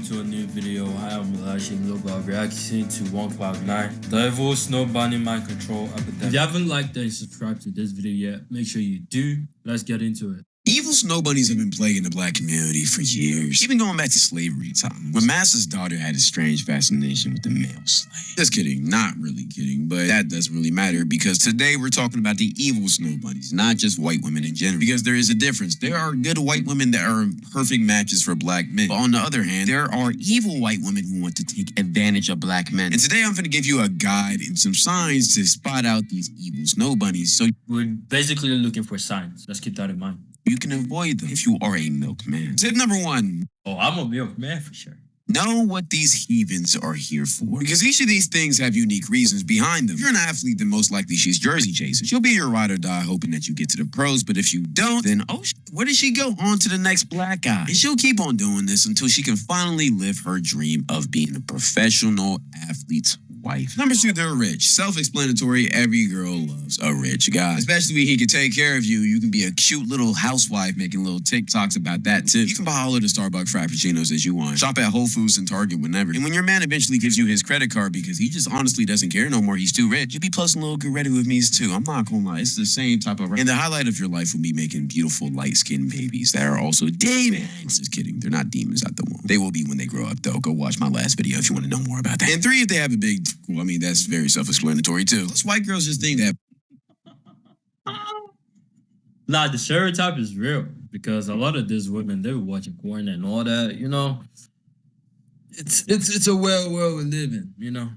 welcome to a new video. I am Elijah about reacting to 159, the evil snow bunny mind control epidemic. If you haven't liked and subscribed to this video yet, make sure you do. Let's get into it. Evil snow bunnies have been plaguing the black community for years, even going back to slavery times, when Master's daughter had a strange fascination with the male slave. Just kidding, not really kidding, but that doesn't really matter because today we're talking about the evil snow bunnies, not just white women in general, because there is a difference. There are good white women that are perfect matches for black men, but on the other hand, there are evil white women who want to take advantage of black men. And today I'm going to give you a guide and some signs to spot out these evil snow bunnies, so we're basically looking for signs. Let's keep that in mind. You can avoid them if you are a milkman. Tip number 1. Oh, I'm a milkman for sure. Know what these heathens are here for, because each of these things have unique reasons behind them. If you're an athlete, then most likely she's jersey chasing. She'll be your ride or die hoping that you get to the pros, but if you don't, then where does she go? On to the next black guy. And she'll keep on doing this until she can finally live her dream of being a professional athlete's wife. Number 2, they're rich. Self-explanatory, every girl loves a rich guy. Especially when he can take care of you. You can be a cute little housewife making little TikToks about that too. You can buy all of the Starbucks Frappuccinos as you want. Shop at Whole Foods and Target whenever. And when your man eventually gives you his credit card because he just honestly doesn't care no more, he's too rich, you'll be posting little get ready with me's too. I'm not gonna lie, it's the same type of... And the highlight of your life will be making beautiful light-skinned babies that are also demons. Just kidding, they're not demons at the womb. They will be when they grow up though. Go watch my last video if you want to know more about that. And 3, if they have a big... Well, I mean, that's very self-explanatory too. Plus, white girls just think that... Nah, the stereotype is real because a lot of these women, they were watching porn and all that, you know. It's a world we live in, you know.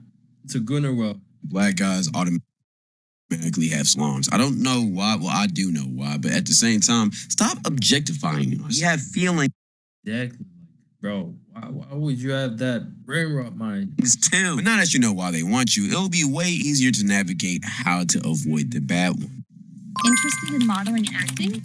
It's a gooner world. Black guys automatically have slums. I don't know why. Well, I do know why, but at the same time, stop objectifying us. You have feelings. Exactly. Bro, why would you have that brain rot mind? It's too. But now that you know why they want you, it'll be way easier to navigate how to avoid the bad one. Interested in modeling and acting?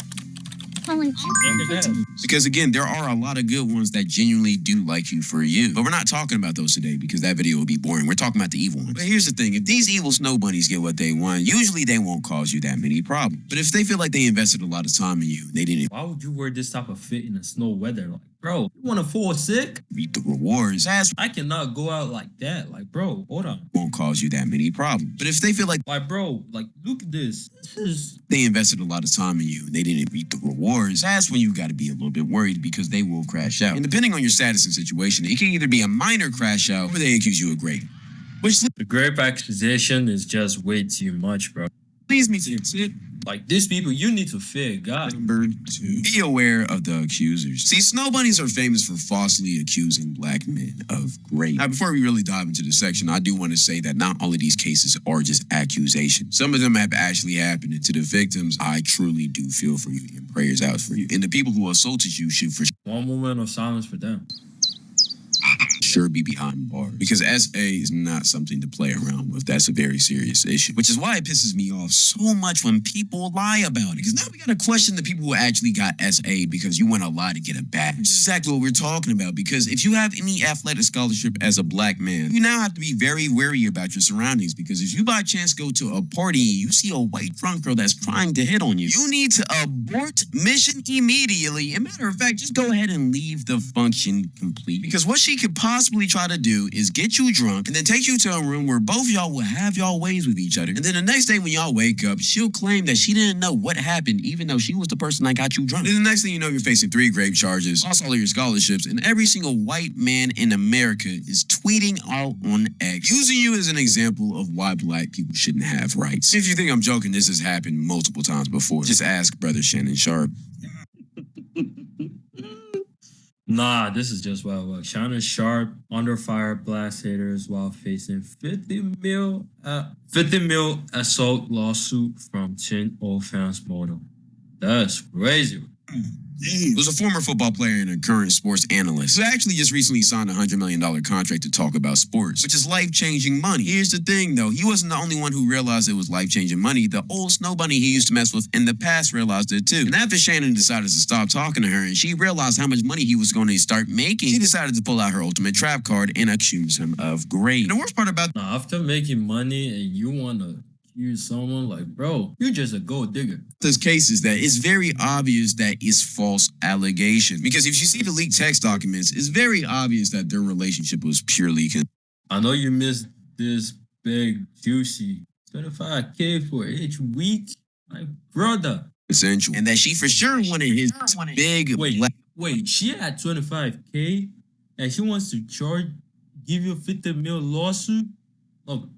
Calling all Because again, there are a lot of good ones that genuinely do like you for you. But we're not talking about those today because that video will be boring. We're talking about the evil ones. But here's the thing. If these evil snow bunnies get what they want, usually they won't cause you that many problems. But if they feel like they invested a lot of time in you, they didn't... Why would you wear this type of fit in the snow weather? Like, bro, you want to fall sick? Reap the rewards. I cannot go out like that. Like, bro, hold on. Won't cause you that many problems. But if they feel like... bro, like, look at this. They invested a lot of time in you and they didn't reap the rewards, that's when you got to be a little bit worried because they will crash out. And depending on your status and situation, it can either be a minor crash out or they accuse you of rape. The grape accusation is just way too much, bro. Leads me to it. Like, these people, you need to fear God. Number 2, be aware of the accusers. See, snow bunnies are famous for falsely accusing black men of rape. Now, before we really dive into the section, I do want to say that not all of these cases are just accusations. Some of them have actually happened, and to the victims, I truly do feel for you and prayers out for you. And the people who assaulted you should for one moment of silence for them. Sure be behind bars, because SA is not something to play around with. That's a very serious issue, which is why it pisses me off so much when people lie about it, because now we got to question the people who actually got SA because you want to lie to get a badge. Which is exactly what we're talking about, because if you have any athletic scholarship as a black man, you now have to be very wary about your surroundings, because if you by chance go to a party and you see a white drunk girl that's trying to hit on you, you need to abort mission immediately. And matter of fact, just go ahead and leave the function complete, because what she could possibly try to do is get you drunk and then take you to a room where both y'all will have y'all ways with each other. And then the next day when y'all wake up, she'll claim that she didn't know what happened, even though she was the person that got you drunk. And then the next thing you know, you're facing 3 rape charges, lost all of your scholarships, and every single white man in America is tweeting out on X, using you as an example of why black people shouldn't have rights. If you think I'm joking, this has happened multiple times before. Just ask brother Shannon Sharp. Nah, this is just wild work. Shannon Sharp under fire blast haters while facing 50 mil assault lawsuit from 10 OnlyFans model. That's crazy. He was a former football player and a current sports analyst who actually just recently signed a $100 million contract to talk about sports, which is life-changing money. Here's the thing, though. He wasn't the only one who realized it was life-changing money. The old snow bunny he used to mess with in the past realized it, too. And after Shannon decided to stop talking to her and she realized how much money he was going to start making, she decided to pull out her ultimate trap card and accuse him of rape. And the worst part about... Now, after making money and you want to accuse someone, like, bro, you're just a gold digger. This case is that it's very obvious that it's false allegation. Because if you see the leaked text documents, it's very obvious that their relationship was purely. I know you missed this big, juicy 25K for each week, my brother. Essential. And that she for sure wanted his big. Wait, she had 25K and she wants to give you a 50 mil lawsuit? Oh,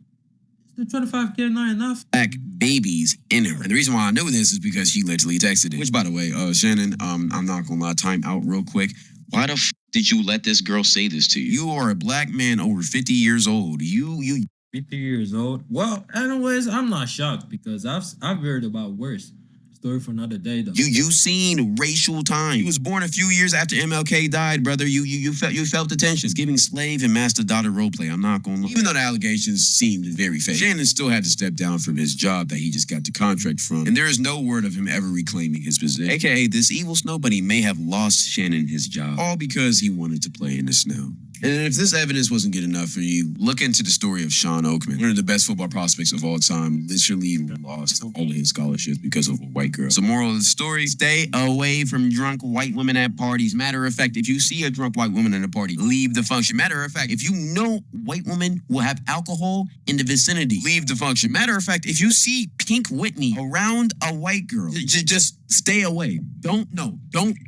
is the 25K not enough? Black babies in her. And the reason why I know this is because she literally texted it. Which, by the way, Shannon, I'm not gonna lie, time out real quick. Why the did you let this girl say this to you? You are a black man over 50 years old. You 50 years old? Well, anyways, I'm not shocked because I've heard about worse. Story for another day, though. You seen racial time. He was born a few years after MLK died, brother. You felt the tension. It's giving slave and master daughter role play. I'm not gonna lie. Even though the allegations seemed very fake, Shannon still had to step down from his job that he just got the contract from, and there is no word of him ever reclaiming his position. AKA, this evil snow bunny may have lost Shannon his job, all because he wanted to play in the snow. And if this evidence wasn't good enough for you, look into the story of Sean Oakman, one of the best football prospects of all time, literally lost all of his scholarships because of a white girl. So moral of the story, stay away from drunk white women at parties. Matter of fact, if you see a drunk white woman at a party, leave the function. Matter of fact, if you know white women will have alcohol in the vicinity, leave the function. Matter of fact, if you see Pink Whitney around a white girl, just stay away. Don't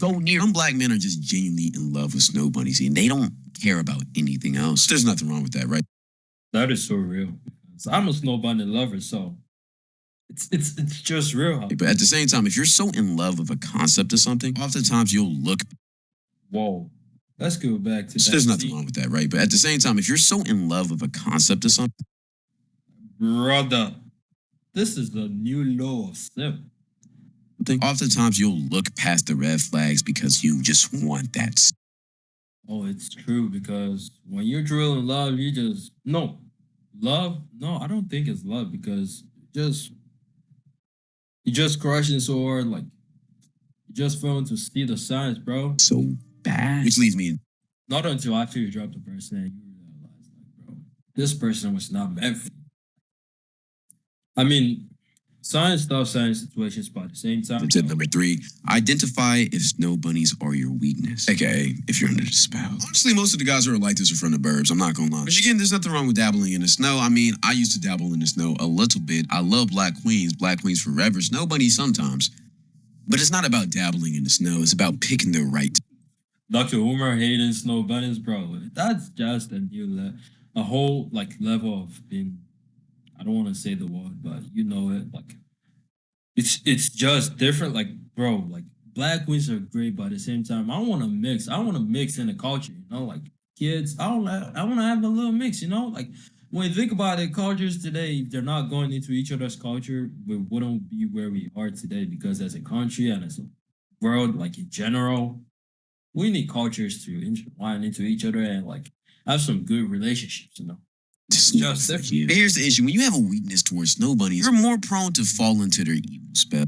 go near. Some black men are just genuinely in love with snow bunnies, and they don't care about anything else. There's nothing wrong with that, right? That is so real. So I'm a snow bunny lover, so it's just real. But at the same time, if you're so in love with a concept of something, oftentimes you'll look. Whoa. Let's go back to that. There's nothing wrong with that, right? But at the same time, if you're so in love with a concept of something, brother, this is the new law of sim. Oftentimes you'll look past the red flags because you just want that. Oh, it's true because when you're truly in love, you just love. No, I don't think it's love because you just crushing so hard, like you just failing to see the signs, bro. So bad. Which leads me in. Not until after you drop the person and you realize, like, bro, this person was not meant for you. I mean, science stuff, science situations, but at the same time. Tip number 3, identify if snow bunnies are your weakness. AKA, if you're under the spell. Honestly, most of the guys who are like this are from the burbs. I'm not gonna lie. But again, there's nothing wrong with dabbling in the snow. I mean, I used to dabble in the snow a little bit. I love black queens forever. Snow bunnies sometimes. But it's not about dabbling in the snow. It's about picking the right. Dr. Umar hating snow bunnies, bro. That's just a whole level of being. I don't want to say the word, but you know it. Like, it's just different. Like, bro, like black queens are great, but at the same time, I want to mix. I want to mix in the culture. You know, like kids. I want to have a little mix. You know, like when you think about it, cultures today, if they're not going into each other's culture, we wouldn't be where we are today. Because as a country and as a world, like in general, we need cultures to intertwine into each other and like have some good relationships. You know. Just but here's the issue. When you have a weakness towards snow bunnies, you're more prone to fall into their evil spell.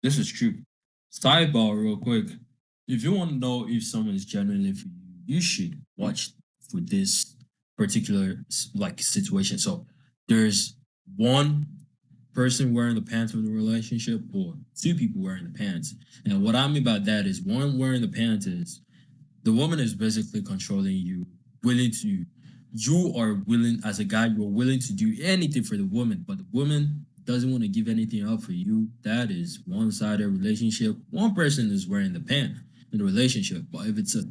This is true. Sidebar real quick. If you want to know if someone is genuinely for you, you should watch for this particular situation. So there's one person wearing the pants of the relationship or 2 people wearing the pants. And what I mean by that is one wearing the pants is the woman is basically controlling you, you are willing, as a guy, you're willing to do anything for the woman, but the woman doesn't want to give anything up for you. That is one-sided relationship. One person is wearing the pant in the relationship. But if it's if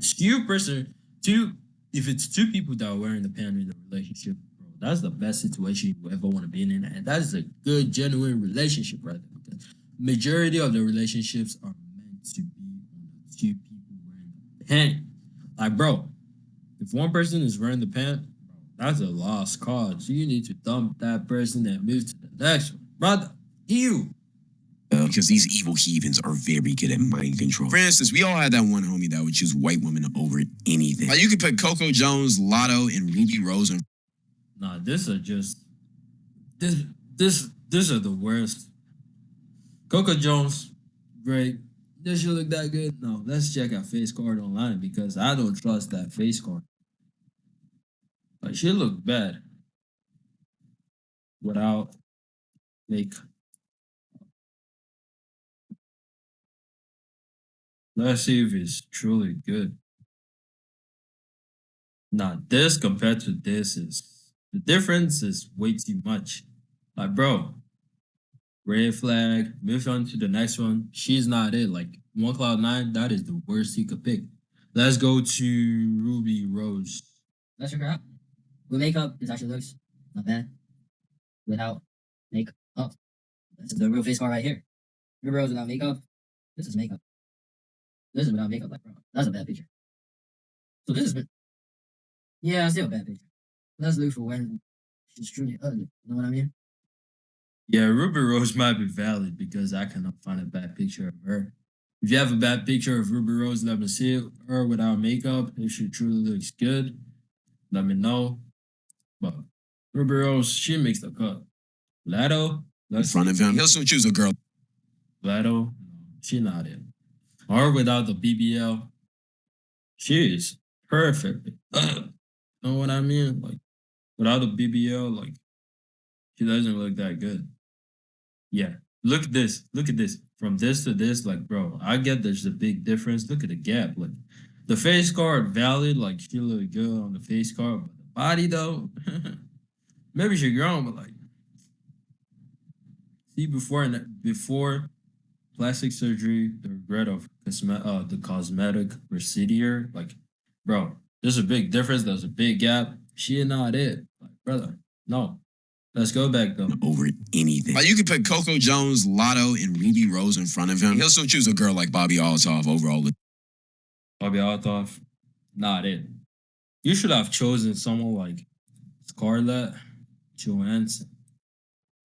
it's 2 people that are wearing the pant in the relationship, bro, that's the best situation you ever want to be in. And that is a good, genuine relationship right there. Because majority of the relationships are meant to be on the 2 people wearing the pant. Like, bro, if one person is wearing the pant, that's a lost cause. You need to dump that person and move to the next one. Brother, ew. Because these evil heathens are very good at mind control. For instance, we all had that one homie that would choose white women over anything. Like, you could put Coco Jones, Lotto, and Ruby Rose in. Nah, this are the worst. Coco Jones, great. Does she look that good? No, let's check her face card online because I don't trust that face card. Like, she looked bad without make. Let's see if it's truly good. Now, this compared to this is the difference is way too much. Like, bro, red flag, move on to the next one. She's not it. Like, One Cloud Nine, that is the worst he could pick. Let's go to Ruby Rose. Let's figure out. With makeup, this actually looks not bad. Without makeup, this is the real face card right here. Ruby Rose without makeup. This is makeup. This is without makeup, like bro. That's a bad picture. So this is, yeah, still a bad picture. Let's look for when she's truly ugly. You know what I mean? Yeah, Ruby Rose might be valid because I cannot find a bad picture of her. If you have a bad picture of Ruby Rose, let me see her without makeup. If she truly looks good, let me know. But Ruby Rose, she makes the cut. Lado, In front of him, he'll still choose a girl. Lado, she not it. Or without the BBL, she is perfect. Know what I mean? Like without the BBL, like she doesn't look that good. Yeah. Look at this. Look at this. From this to this, like, bro, I get there's a big difference. Look at the gap. Like, the face card valid. Like, she look good on the face card, but the body though, maybe she grown, but like, see before plastic surgery, the regret of the cosmetic procedure. Like, bro, there's a big difference. There's a big gap. She not it, like, brother. No, let's go back though. Over anything. Like you could put Coco Jones, Lotto, and Ruby Rose in front of him. He'll still choose a girl like Bobby Altoff over all the. Bobby Altoff, not it. You should have chosen someone like Scarlett Johansson.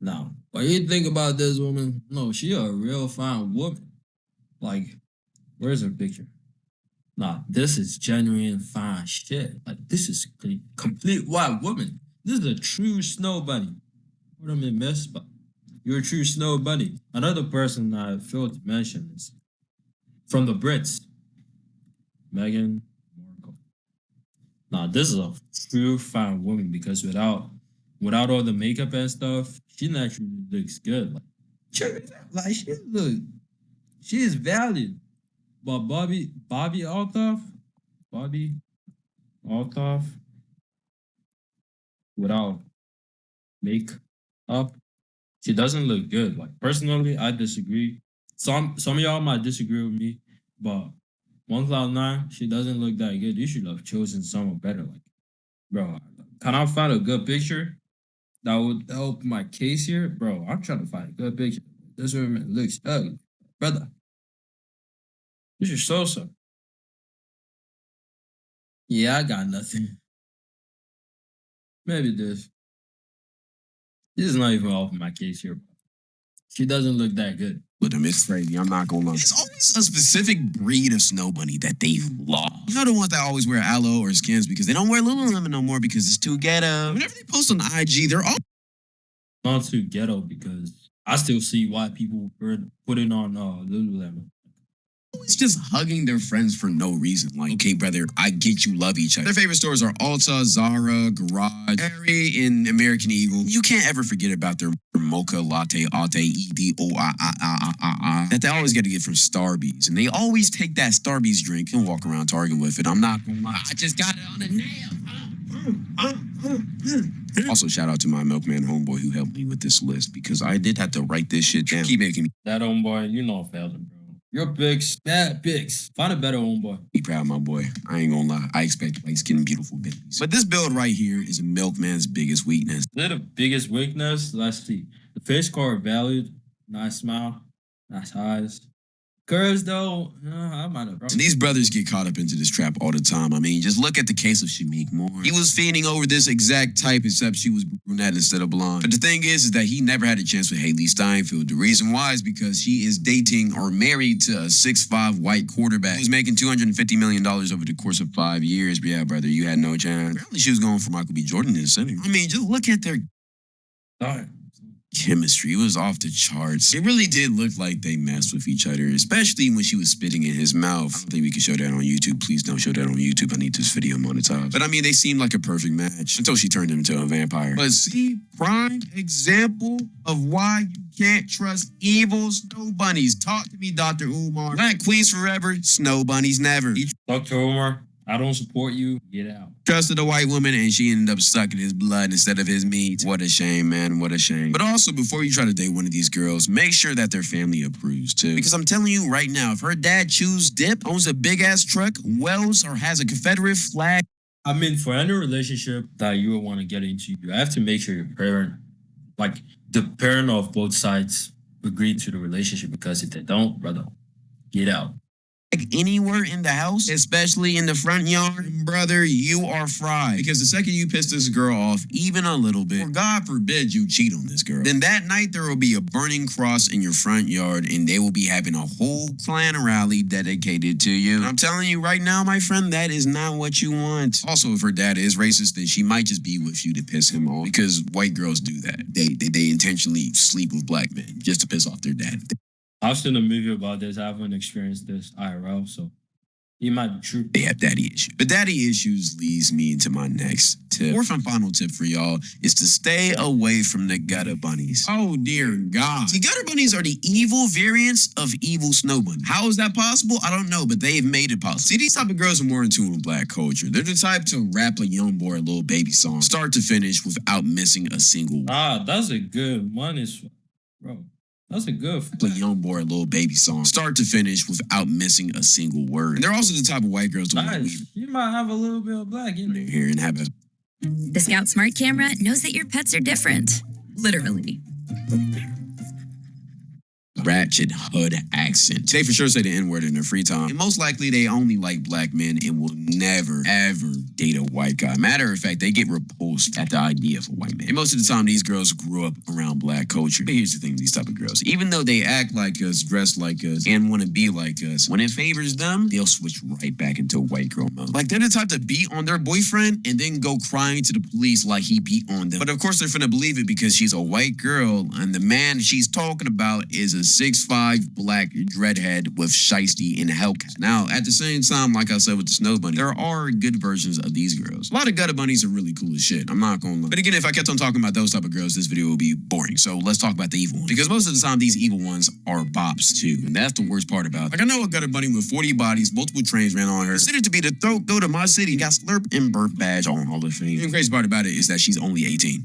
Now, what you think about this woman? No, she a real fine woman. Like, where's her picture? Nah, this is genuine fine shit. Like, this is a complete white woman. This is a true snow bunny. What am I missed by? You're a true snow bunny. Another person I failed to mention is from the Brits, Meghan Markle. Now, this is a true fine woman because without all the makeup and stuff, she naturally looks good. She is valued. But Bobby Altoff, without makeup, she doesn't look good. Like personally, I disagree. Some of y'all might disagree with me, but One Cloud Nine, she doesn't look that good. You should have chosen someone better. Like, bro, can I find a good picture that would help my case here, bro? I'm trying to find a good picture. This woman looks ugly, brother. This is so. Yeah, I got nothing. Maybe this. This is not even off my case here. She doesn't look that good. With him, it's crazy. I'm not gonna lie. It's always a specific breed of snow bunny that they've lost. You know the ones that always wear aloe or skins because they don't wear Lululemon no more because it's too ghetto. Whenever they post on IG, they're all Not too ghetto because I still see why people put it on Lululemon. always just hugging their friends for no reason. Like, okay, brother, I get you love each other. Their favorite stores are Ulta, Zara, Garage, Harry, and American Eagle. You can't ever forget about their mocha latte, that they always get to get from Starbucks. And they always take that Starbucks drink and walk around Target with it. I'm not gonna lie. I just got it on the nail. Also, shout out to my milkman homeboy who helped me with this list because I did have to write this shit down. Keep making me That homeboy, you know, failed him, bro. Your picks, bad picks. Find a better homeboy. be proud of my boy. I ain't gonna lie. I expect light skinned, beautiful babies. But this build right here is a milkman's biggest weakness. Is it the biggest weakness? Let's see. The face card valued. Nice smile. Nice eyes. Curves though, I might have. And these brothers get caught up into this trap all the time. I mean, just look at the case of Shamik Moore. He was fiending over this exact type, except she was brunette instead of blonde. But the thing is that he never had a chance with Haley Steinfeld. The reason why is because she is dating or married to a 6'5" white quarterback who's making $250 million over the course of 5 years. But yeah, brother, you had no chance. Apparently, she was going for Michael B. Jordan in the center. I mean, just look at their. All right. chemistry. It was off the charts. It really did look like they messed with each other, especially when she was spitting in his mouth. I don't think we can show that on YouTube. Please don't show that on YouTube. I need this video monetized. But I mean, they seemed like a perfect match until she turned him into a vampire. But see, prime example of why you can't trust evil snow bunnies. Talk to me, Dr. Umar. Black queens forever, snow bunnies never. He Dr. Omar, I don't support you. Get out. trusted a white woman and she ended up sucking his blood instead of his meat. What a shame, man. What a shame. But also, before you try to date one of these girls, make sure that their family approves too. Because I'm telling you right now, if her dad chews dip, owns a big ass truck, wells, or has a Confederate flag, I mean, for any relationship that you would want to get into, you have to make sure your parent, like the parent of both sides, agree to the relationship. Because if they don't, brother, get out. anywhere in the house, especially in the front yard, brother, you are fried. Because the second you piss this girl off even a little bit, or God forbid you cheat on this girl, then that night there will be a burning cross in your front yard and they will be having a whole clan rally dedicated to you. And I'm telling you right now, my friend, that is not what you want. Also, if her dad is racist, then she might just be with you to piss him off, because white girls do that. They intentionally sleep with black men just to piss off their dad. I've seen a movie about this. I haven't experienced this IRL, so it might be true. They have daddy issues. But daddy issues leads me into my next tip. Fourth and final tip for y'all is to stay away from the gutter bunnies. Oh dear God. See, gutter bunnies are the evil variants of evil snow bunnies. How is that possible? I don't know, but they've made it possible. See, these type of girls are more in tune with black culture. They're the type to rap a young boy a little baby song, start to finish, without missing a single word. Ah, that's a good one. Bro, that's a good A young boy, a little baby song, start to finish, without missing a single word. And they're also the type of white girls to want to Nice. leave You might have a little bit of black in there. here and have a The Scout Smart Camera knows that your pets are different. Literally. ratchet hood accent. They for sure say the N-word in their free time. And most likely they only like black men and will never, ever date a white guy. Matter of fact, they get repulsed at the idea of a white man. And most of the time, these girls grew up around black culture. But here's the thing with these type of girls. Even though they act like us, dress like us, and want to be like us, when it favors them, they'll switch right back into white girl mode. Like, they're the type to beat on their boyfriend and then go crying to the police like he beat on them. But of course, they're finna believe it because she's a white girl and the man she's talking about is a 6'5" black dreadhead with shiesty and Hellcat. Now, at the same time, like I said with the snow bunny, there are good versions of these girls. A lot of gutter bunnies are really cool as shit. I'm not gonna lie. But again, if I kept on talking about those type of girls, this video would be boring. So let's talk about the evil ones. Because most of the time, these evil ones are bops too. And that's the worst part about it. Like, I know a gutter bunny with 40 bodies, multiple trains ran on her, considered to be the throat go to my city, got slurp and birth badge on Hall of Fame. And the crazy part about it is that she's only 18.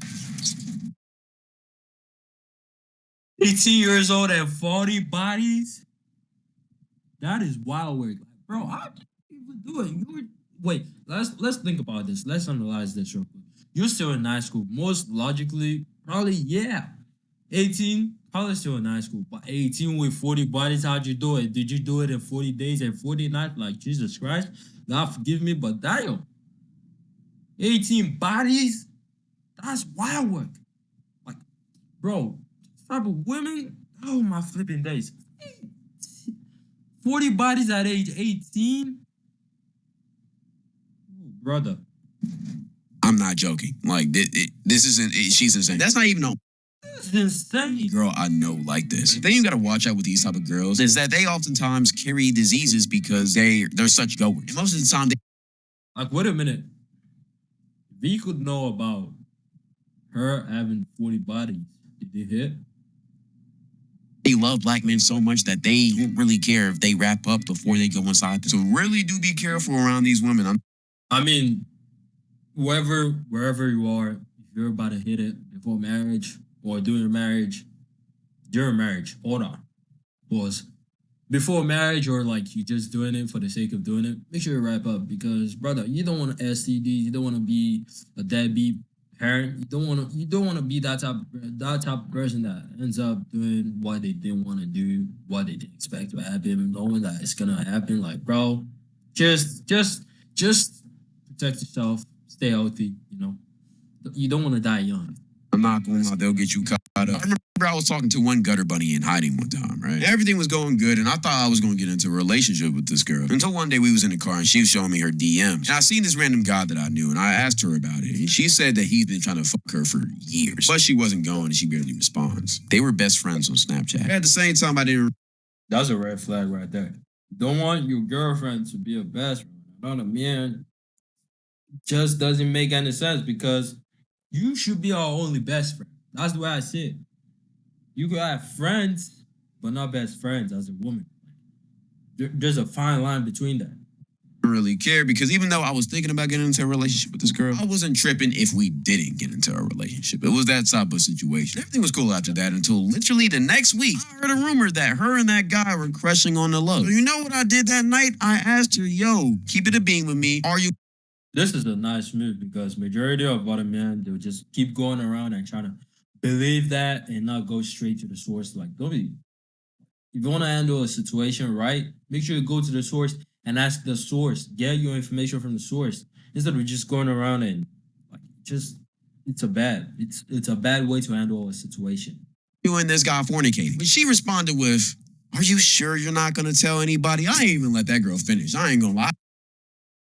18 years old and 40 bodies? That is wild work. Bro, how did you even do it? Wait, let's think about this. Let's analyze this real quick. You're still in high school. Most logically, probably, yeah. 18, probably still in high school. But 18 with 40 bodies, how'd you do it? Did you do it in 40 days and 40 nights? Like, Jesus Christ, God forgive me, but damn. 18 bodies? That's wild work. Like, bro, type of women, oh my flipping days. 40 bodies at age 18? Oh, brother. I'm not joking. Like, this isn't, she's insane. That's not even a This is insane. girl I know like this. The thing you gotta watch out with these type of girls is that they oftentimes carry diseases because they're such goers. And most of the time, Like, wait a minute. If he could know about her having 40 bodies, did it hit? they love black men so much that they don't really care if they wrap up before they go inside. So really do be careful around these women. I mean, wherever you are, if you're about to hit it before marriage or during marriage, hold on. Pause. Before marriage or like you just doing it for the sake of doing it, make sure you wrap up because, brother, you don't want to STD. You don't want to be a deadbeat parent. You don't want to be that type of person that ends up doing what they didn't want to do, what they didn't expect to happen, knowing that it's gonna happen. Like, bro, just protect yourself, stay healthy. You know, you don't want to die young. I'm not going to lie, they'll get you caught up. I remember I was talking to one gutter bunny in hiding one time, right? Everything was going good, and I thought I was going to get into a relationship with this girl. Until one day we was in the car, and she was showing me her DMs. And I seen this random guy that I knew, and I asked her about it. And she said that he's been trying to fuck her for years. But she wasn't going, and she barely responds. They were best friends on Snapchat. At the same time, I didn't... That's a red flag right there. You don't want your girlfriend to be a best friend. Another man just doesn't make any sense because you should be our only best friend. That's the way I see it. You could have friends, but not best friends as a woman. There's a fine line between that. Really care because even though I was thinking about getting into a relationship with this girl, I wasn't tripping if we didn't get into a relationship. It was that type of situation. Everything was cool after that until literally the next week. I heard a rumor that her and that guy were crushing on the low. So you know what I did that night? I asked her, yo, keep it a beam with me. Are you... This is a nice move because majority of other men, they'll just keep going around and trying to believe that and not go straight to the source. Like, don't be... If you want to handle a situation right, make sure you go to the source and ask the source. Get your information from the source instead of just going around and like it's a bad way to handle a situation. You and this guy fornicating. But she responded with, are you sure you're not gonna tell anybody? I ain't even let that girl finish. I ain't gonna lie.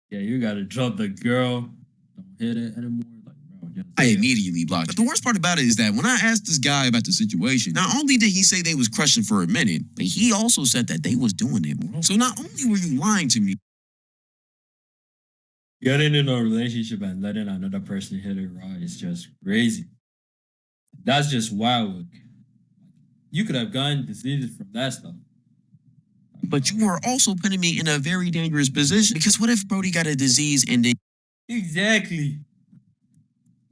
Yeah, you gotta drop the girl. Don't hit it anymore. Like, bro, I immediately blocked. But the worst part about it is that when I asked this guy about the situation, not only did he say they was crushing for a minute, but he also said that they was doing it wrong. So not only were you lying to me, getting in a relationship and letting another person hit it right is just crazy. That's just wild. You could have gotten diseases from that stuff. but you were also putting me in a very dangerous position because what if Brody got a disease and then Exactly.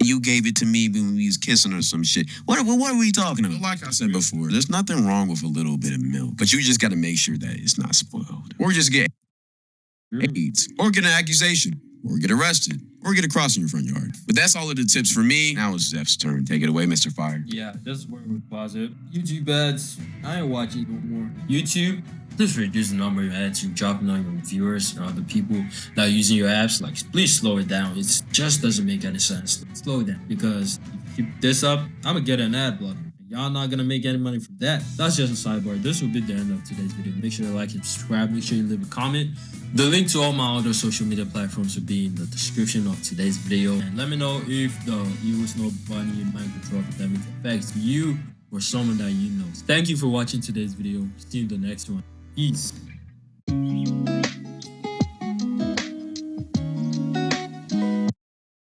you gave it to me when we was kissing or some shit? What are we talking about? Like I said before, there's nothing wrong with a little bit of milk, but you just got to make sure that it's not spoiled. Or just get AIDS, or get an accusation, or get arrested, or get a cross in your front yard. But that's all of the tips for me. Now it's Zeph's turn. Take it away, Mr. Fire. Yeah, this is where we pause it. YouTube ads, I ain't watching no more. YouTube, just reduce the number of ads you're dropping on your viewers or other people that are using your apps. Like, please slow it down. It just doesn't make any sense. Slow it down because if you keep this up, I'm gonna get an ad blocker. Y'all not gonna make any money from that. That's just a sidebar. This will be the end of today's video. Make sure to like and subscribe. Make sure you leave a comment. The link to all my other social media platforms will be in the description of today's video. And let me know if the US No Bunny mind control epidemic affects you or someone that you know. Thank you for watching today's video. See you in the next one. Peace.